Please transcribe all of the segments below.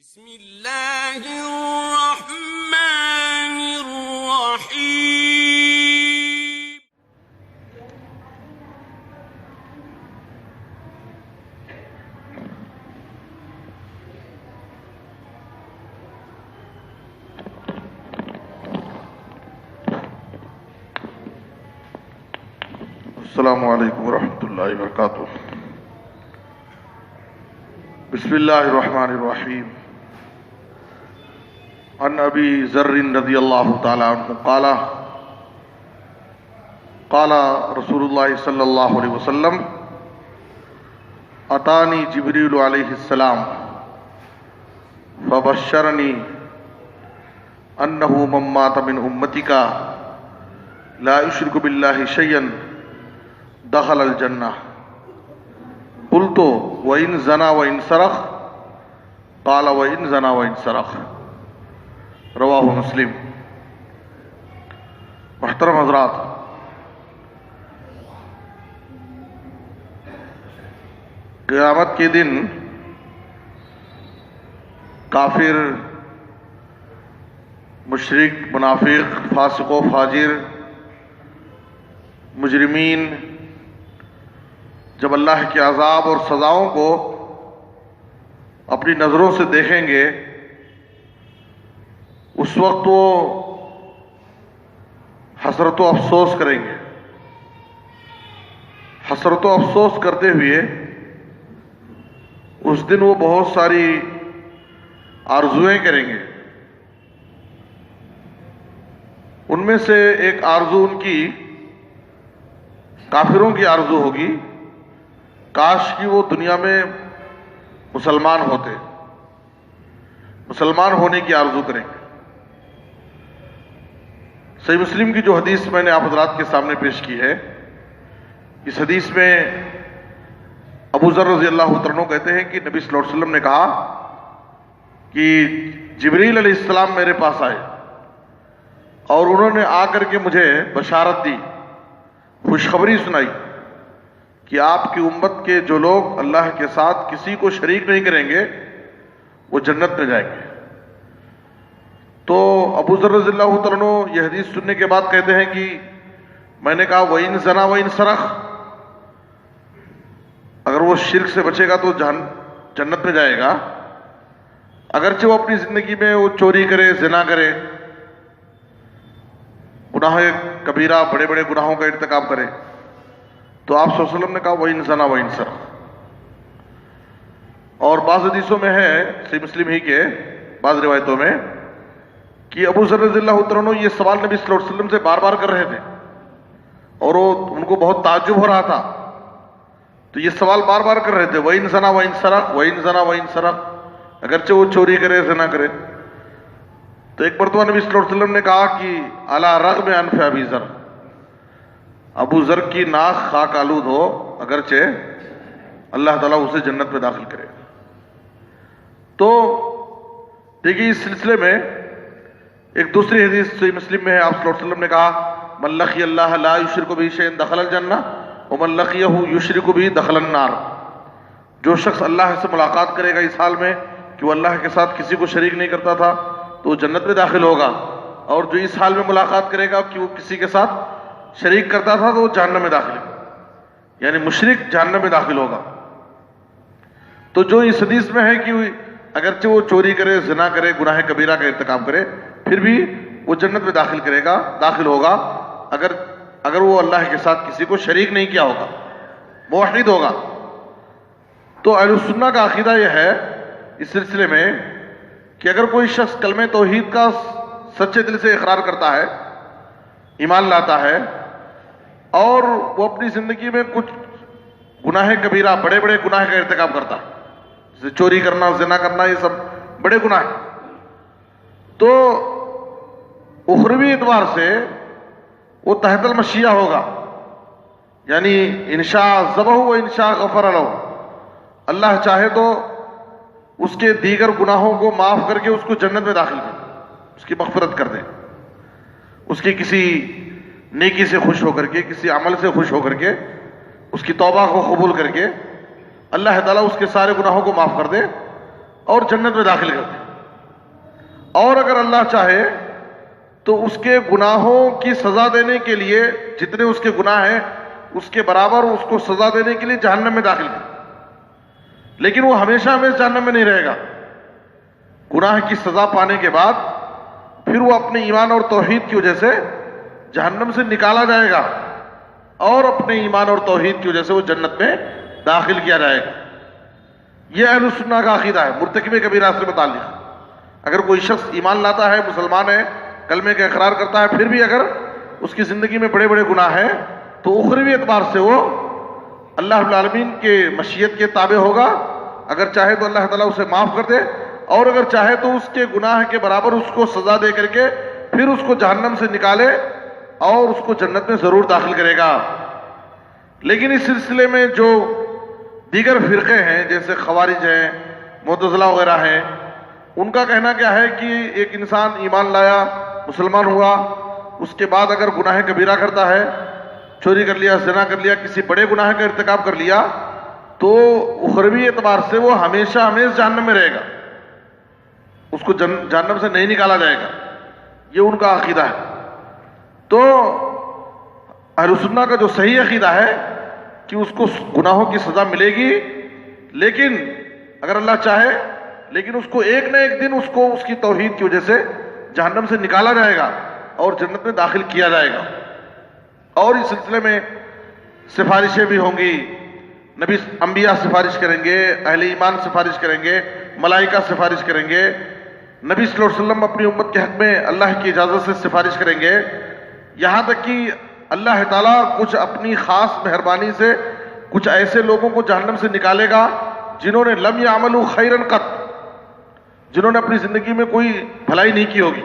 بسم اللہ الرحمن الرحیم۔ السلام علیکم ورحمۃ اللہ وبرکاتہ۔ بسم اللہ الرحمن الرحیم۔ عن ابی ذر رضی اللہ تعالی عنہ قال قال رسول اللہ صلی اللہ علیہ وسلم اتانی جبریل علیہ السلام فبشرنی انہ من مات من امتک لا یشرک باللہ شیئا دخل الجنہ قلت وإن زنا وإن سرق قال وإن زنا وإن سرق رواہ مسلم۔ محترم حضرات، قیامت کے دن کافر، مشرک، منافق، فاسق و فاجر، مجرمین جب اللہ کے عذاب اور سزاؤں کو اپنی نظروں سے دیکھیں گے، اس وقت وہ حسرت و افسوس کریں گے۔ حسرت و افسوس کرتے ہوئے اس دن وہ بہت ساری آرزویں کریں گے۔ ان میں سے ایک آرزو ان کی کافروں کی آرزو ہوگی، کاش کہ وہ دنیا میں مسلمان ہوتے، مسلمان ہونے کی آرزو کریں گے۔ صحیح مسلم کی جو حدیث میں نے آپ حضرات کے سامنے پیش کی ہے، اس حدیث میں ابو ذر رضی اللہ عنہ کہتے ہیں کہ نبی صلی اللہ علیہ وسلم نے کہا کہ جبریل علیہ السلام میرے پاس آئے اور انہوں نے آ کر کے مجھے بشارت دی، خوشخبری سنائی کہ آپ کی امت کے جو لوگ اللہ کے ساتھ کسی کو شریک نہیں کریں گے وہ جنت میں جائیں گے۔ تو ابو ذر رضی اللہ عنہ یہ حدیث سننے کے بعد کہتے ہیں کہ میں نے کہا وَإِن زَنَا وَإِن سَرَقَ، اگر وہ شرک سے بچے گا تو جنت میں جائے گا، اگرچہ وہ اپنی زندگی میں وہ چوری کرے، زنا کرے، گناہ کبیرہ، بڑے بڑے گناہوں کا ارتکاب کرے۔ تو آپ صلی اللہ علیہ وسلم نے کہا وَإِن زَنَا وَإِن سَرَقَ۔ اور بعض حدیثوں میں ہے، صحیح مسلم ہی کے بعض روایتوں میں، کہ ابو ذر رضی اللہ عنہ یہ سوال نبی صلی اللہ علیہ وسلم سے بار بار کر رہے تھے اور ان کو بہت تعجب ہو رہا تھا، تو یہ سوال بار بار کر رہے تھے وَإِن زَنَا وَإِن سَرَقَ وَإِن زَنَا وَإِن سَرَقَ، اگرچہ وہ چوری کرے، زنا کرے۔ تو ایک مرتبہ نبی صلی اللہ علیہ وسلم نے کہا کہ عَلَى رَغْمِ أَنْفِ أَبِي ذر، ابو ذر کی ناک خاک آلود ہو، اگرچہ اللہ تعالیٰ اسے جنت میں داخل کرے۔ تو دیکھیے اس سلسلے میں ایک دوسری حدیث صحیح مسلم میں ہے، آپ صلی اللہ علیہ وسلم نے کہا من لقی اللہ لا یشرک بہ شیئا دخل الجنہ ومن لقیہ یشرک بہ دخل النار۔ جو شخص اللہ سے ملاقات کرے گا اس حال میں کہ وہ اللہ کے ساتھ کسی کو شریک نہیں کرتا تھا تو وہ جنت میں داخل ہوگا، اور جو اس حال میں ملاقات کرے گا کہ وہ کسی کے ساتھ شریک کرتا تھا تو وہ جہنم میں داخل ہوگا، یعنی مشرک جہنم میں داخل ہوگا۔ تو جو اس حدیث میں ہے کہ اگرچہ وہ چوری کرے، زنا کرے، گناہ کبیرہ کا ارتکاب کرے، پھر بھی وہ جنت میں داخل ہوگا اگر وہ اللہ کے ساتھ کسی کو شریک نہیں کیا ہوگا، موحد ہوگا۔ تو اہل السنہ کا عقیدہ یہ ہے اس سلسلے میں کہ اگر کوئی شخص کلمہ توحید کا سچے دل سے اقرار کرتا ہے، ایمان لاتا ہے، اور وہ اپنی زندگی میں کچھ گناہ کبیرہ، بڑے بڑے گناہ کا ارتکاب کرتا ہے، جیسے چوری کرنا، زنا کرنا، یہ سب بڑے گناہ ہیں، تو اخروی اعتبار سے وہ تحت المشیہ ہوگا، یعنی انشاء ذبح و انشاء غفر لہ، اللہ چاہے تو اس کے دیگر گناہوں کو معاف کر کے اس کو جنت میں داخل کر، اس کی مغفرت کر دے، اس کی کسی نیکی سے خوش ہو کر کے، کسی عمل سے خوش ہو کر کے، اس کی توبہ کو قبول کر کے اللہ تعالیٰ اس کے سارے گناہوں کو معاف کر دے اور جنت میں داخل کر دے، اور اگر اللہ چاہے تو اس کے گناہوں کی سزا دینے کے لیے جتنے اس کے گناہ ہیں اس کے برابر اس کو سزا دینے کے لیے جہنم میں داخل کر، لیکن وہ ہمیشہ ہمیشہ جہنم میں نہیں رہے گا۔ گناہ کی سزا پانے کے بعد پھر وہ اپنے ایمان اور توحید کی وجہ سے جہنم سے نکالا جائے گا، اور اپنے ایمان اور توحید کی وجہ سے وہ جنت میں داخل کیا جائے گا۔ یہ اہل سنہ کا عقیدہ ہے مرتکب کبیرہ سے متعلق۔ اگر کوئی شخص ایمان لاتا ہے، مسلمان ہے، کلمے کا اقرار کرتا ہے، پھر بھی اگر اس کی زندگی میں بڑے بڑے گناہ ہیں تو اخروی اعتبار سے وہ اللہ رب العالمین کے مشیت کے تابع ہوگا۔ اگر چاہے تو اللہ تعالیٰ اسے معاف کر دے، اور اگر چاہے تو اس کے گناہ کے برابر اس کو سزا دے کر کے پھر اس کو جہنم سے نکالے اور اس کو جنت میں ضرور داخل کرے گا۔ لیکن اس سلسلے میں جو دیگر فرقے ہیں جیسے خوارج ہیں، معتزلہ وغیرہ ہیں، ان کا کہنا کیا ہے کہ ایک انسان ایمان لایا، مسلمان ہوا، اس کے بعد اگر گناہ کبیرہ کرتا ہے، چوری کر لیا، زنا کر لیا، کسی بڑے گناہ کا ارتکاب کر لیا، تو اخروی اعتبار سے وہ ہمیشہ ہمیشہ جہنم میں رہے گا، اس کو جہنم سے نہیں نکالا جائے گا۔ یہ ان کا عقیدہ ہے۔ تو اہل سنہ کا جو صحیح عقیدہ ہے کہ اس کو گناہوں کی سزا ملے گی، لیکن اگر اللہ چاہے لیکن اس کو ایک نہ ایک دن اس کو اس کی توحید کی وجہ سے جہنم سے نکالا جائے گا اور جنت میں داخل کیا جائے گا۔ اور اس سلسلے میں سفارشیں بھی ہوں گی، نبی انبیاء سفارش کریں گے، اہل ایمان سفارش کریں گے، ملائکہ سفارش کریں گے، نبی صلی اللہ علیہ وسلم اپنی امت کے حق میں اللہ کی اجازت سے سفارش کریں گے، یہاں تک کہ اللہ تعالیٰ کچھ اپنی خاص مہربانی سے کچھ ایسے لوگوں کو جہنم سے نکالے گا جنہوں نے لم یعملوا خیرا قط، جنہوں نے اپنی زندگی میں کوئی بھلائی نہیں کی ہوگی۔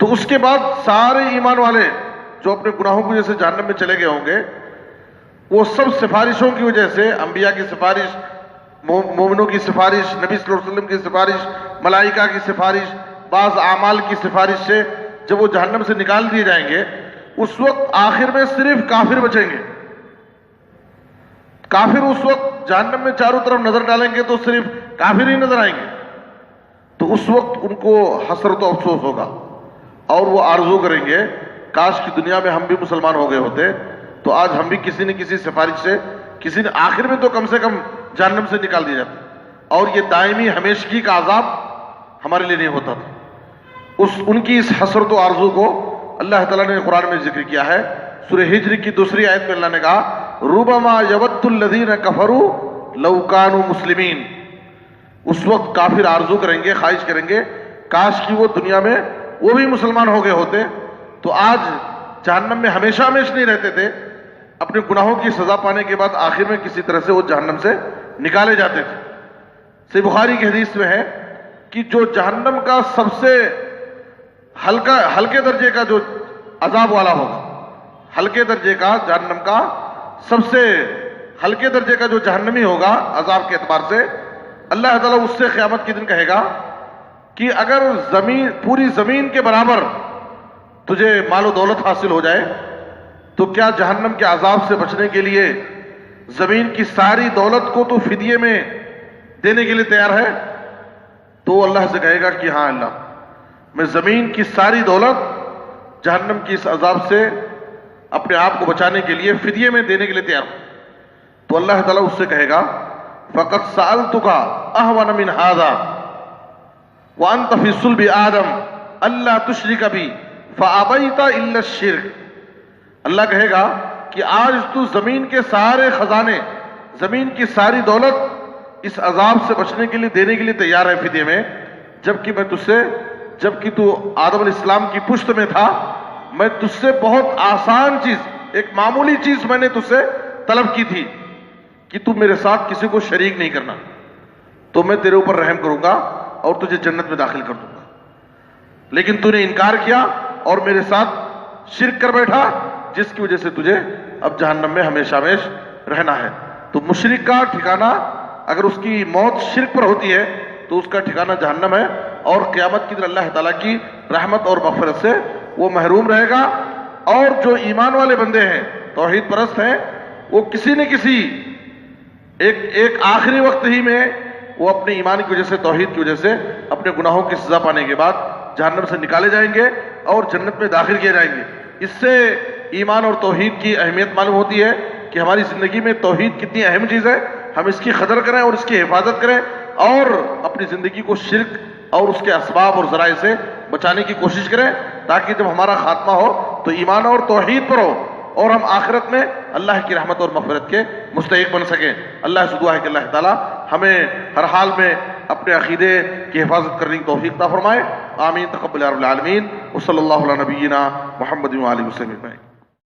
تو اس کے بعد سارے ایمان والے جو اپنے گناہوں کی وجہ سے جہنم میں چلے گئے ہوں گے، وہ سب سفارشوں کی وجہ سے، انبیاء کی سفارش، مومنوں کی سفارش، نبی صلی اللہ علیہ وسلم کی سفارش، ملائکہ کی سفارش، بعض اعمال کی سفارش سے جب وہ جہنم سے نکال دیے جائیں گے، اس وقت آخر میں صرف کافر بچیں گے۔ کافر اس وقت جہنم میں چاروں طرف نظر ڈالیں گے تو صرف کافر ہی نظر آئیں گے، تو اس وقت ان کو حسرت و افسوس ہوگا، اور وہ آرزو کریں گے کاش کی دنیا میں ہم بھی مسلمان ہو گئے ہوتے تو آج ہم بھی کسی نہ کسی سفارش سے کسی نے آخر میں تو کم سے کم جہنم سے نکال دیا جاتا، اور یہ دائمی ہمیشگی کا عذاب ہمارے لیے نہیں ہوتا تھا۔ ان کی اس حسرت و آرزو کو اللہ تعالیٰ نے قرآن میں ذکر کیا ہے۔ سورہ ہجر کی دوسری آیت میں اللہ نے کہا ربما یود الذین کفروا لو کانوا مسلمین، اس وقت کافر آرزو کریں گے، خواہش کریں گے کاش کہ وہ دنیا میں وہ بھی مسلمان ہو گئے ہوتے تو آج جہنم میں ہمیشہ ہمیشہ نہیں رہتے تھے، اپنے گناہوں کی سزا پانے کے بعد آخر میں کسی طرح سے وہ جہنم سے نکالے جاتے تھے۔ صحیح بخاری کی حدیث میں ہے کہ جو جہنم کا سب سے ہلکے درجے کا جو عذاب والا ہوگا، ہلکے درجے کا جہنم کا سب سے ہلکے درجے کا جو جہنمی ہوگا عذاب کے اعتبار سے، اللہ تعالیٰ اس سے قیامت کے دن کہے گا کہ اگر پوری زمین کے برابر تجھے مال و دولت حاصل ہو جائے تو کیا جہنم کے عذاب سے بچنے کے لیے زمین کی ساری دولت کو تو فدیے میں دینے کے لیے تیار ہے؟ تو اللہ سے کہے گا کہ ہاں اللہ، میں زمین کی ساری دولت جہنم کی اس عذاب سے اپنے آپ کو بچانے کے لیے فدیے میں دینے کے لیے تیار ہوں۔ تو اللہ تعالیٰ اس سے کہے گا فَقَدْ سَأَلْتُكَ أَهْوَنَ مِنْ هَذَا وَأَنْتَ فِي صُلْبِ آدَمَ أَلَّا تُشْرِكَ بِي فَأَبَيْتَ إِلَّا الشِّرْكَ، اللہ کہے گا کہ آج تو زمین کے سارے خزانے، زمین کی ساری دولت اس عذاب سے بچنے کے لیے دینے کے لیے تیار ہے فدیے میں، جبکہ تو آدم علیہ السلام کی پشت میں تھا، میں تجھ سے بہت آسان چیز، ایک معمولی چیز میں نے تجھ سے طلب کی تھی کہ تو میرے ساتھ کسی کو شریک نہیں کرنا، تو میں تیرے اوپر رحم کروں گا اور تجھے جنت میں داخل کر دوں گا، لیکن تو نے انکار کیا اور میرے ساتھ شرک کر بیٹھا، جس کی وجہ سے تجھے اب جہنم میں ہمیشہ ہمیشہ رہنا ہے۔ تو مشرک کا ٹھکانہ اگر اس کی موت شرک پر ہوتی ہے تو اس کا ٹھکانہ جہنم ہے، اور قیامت کی دن اللہ تعالیٰ کی رحمت اور مغفرت سے وہ محروم رہے گا۔ اور جو ایمان والے بندے ہیں، توحید پرست ہیں، وہ کسی نہ کسی ایک آخری وقت ہی میں وہ اپنے ایمان کی وجہ سے، توحید کی وجہ سے اپنے گناہوں کی سزا پانے کے بعد جہنم سے نکالے جائیں گے اور جنت میں داخل کیے جائیں گے۔ اس سے ایمان اور توحید کی اہمیت معلوم ہوتی ہے کہ ہماری زندگی میں توحید کتنی اہم چیز ہے، ہم اس کی قدر کریں اور اس کی حفاظت کریں اور اپنی زندگی کو شرک اور اس کے اسباب اور ذرائع سے بچانے کی کوشش کریں، تاکہ جب ہمارا خاتمہ ہو تو ایمان اور توحید پر ہو اور ہم آخرت میں اللہ کی رحمت اور مغفرت کے مستحق بن سکیں۔ اللہ سے دعا ہے کہ اللہ تعالیٰ ہمیں ہر حال میں اپنے عقیدے کی حفاظت کرنے کی توفیق عطا فرمائے۔ آمین، تقبل یا رب العالمین، وصلی اللہ علی نبینا محمد و آلہ وسلم۔